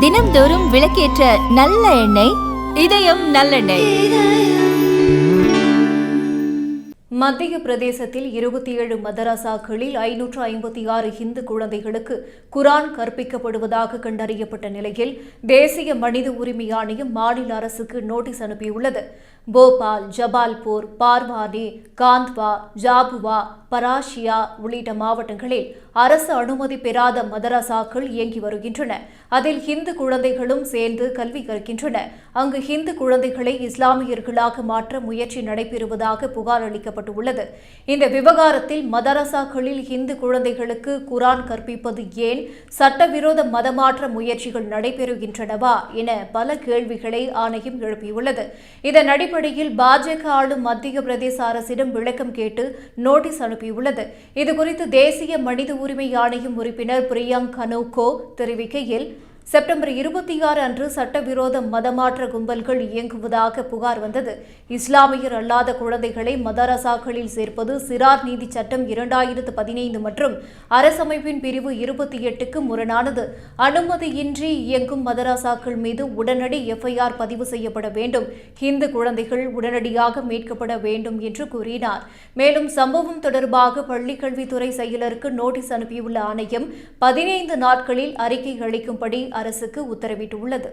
தினம்தோறும் விளக்கேற்ற நல்ல எண்ணெய் இதயம் நல்லெண்ணெய். மத்திய பிரதேசத்தில் 27 மதரசாக்களில் 556 இந்து குழந்தைகளுக்கு குரான் கற்பிக்கப்படுவதாக கண்டறியப்பட்ட நிலையில் தேசிய மனித உரிமை ஆணையம் மாநில அரசுக்கு நோட்டீஸ் அனுப்பியுள்ளது. போபால், ஜபால்பூர், பார்வானி, காந்த்வா, ஜாபுவா, பராஷியா உள்ளிட்ட மாவட்டங்களில் அரசு அனுமதி பெறாத மதரசாக்கள் இயங்கி வருகின்றன. அதில் ஹிந்து குழந்தைகளும் சேர்ந்து கல்வி கற்கின்றன. அங்கு ஹிந்து குழந்தைகளை இஸ்லாமியர்களாக மாற்ற முயற்சி நடைபெறுவதாக புகார் அளிக்கப்பட்டுள்ளது. இந்த விவகாரத்தில் மதரசாக்களில் ஹிந்து குழந்தைகளுக்கு குரான் கற்பிப்பது ஏன், சட்டவிரோத மதமாற்ற முயற்சிகள் நடைபெறுகின்றனவா என பல கேள்விகளை ஆணையம் எழுப்பியுள்ளது. இதன் அடிப்படையில் பாஜக ஆளும் மத்திய பிரதேச அரசிடம் விளக்கம் கேட்டு நோட்டீஸ் அனுப்பியுள்ளது. இதுகுறித்து தேசிய மனித உரிமை ஆணையம் உறுப்பினர் பிரியங்க் கனோகோ தெரிவிக்கையில், செப்டம்பர் 26 அன்று சட்டவிரோத மதமாற்ற கும்பல்கள் இயங்குவதாக புகார் வந்தது. இஸ்லாமியர் அல்லாத குழந்தைகளை மதரசாக்களில் சேர்ப்பது சிறார் நீதி சட்டம் 2015 மற்றும் அரசமைப்பின் பிரிவு 28க்கு முரணானது. அனுமதியின்றி இயங்கும் மதரசாக்கள் மீது உடனடி FIR பதிவு செய்யப்பட வேண்டும். ஹிந்து குழந்தைகள் உடனடியாக மீட்கப்பட வேண்டும் என்று கூறினார். மேலும் சம்பவம் தொடர்பாக பள்ளிக்கல்வித்துறை செயலருக்கு நோட்டீஸ் அனுப்பியுள்ள ஆணையம் 15 நாட்களில் அறிக்கை அளிக்கும்படி அரசுக்கு உத்தரவிட்டுள்ளது.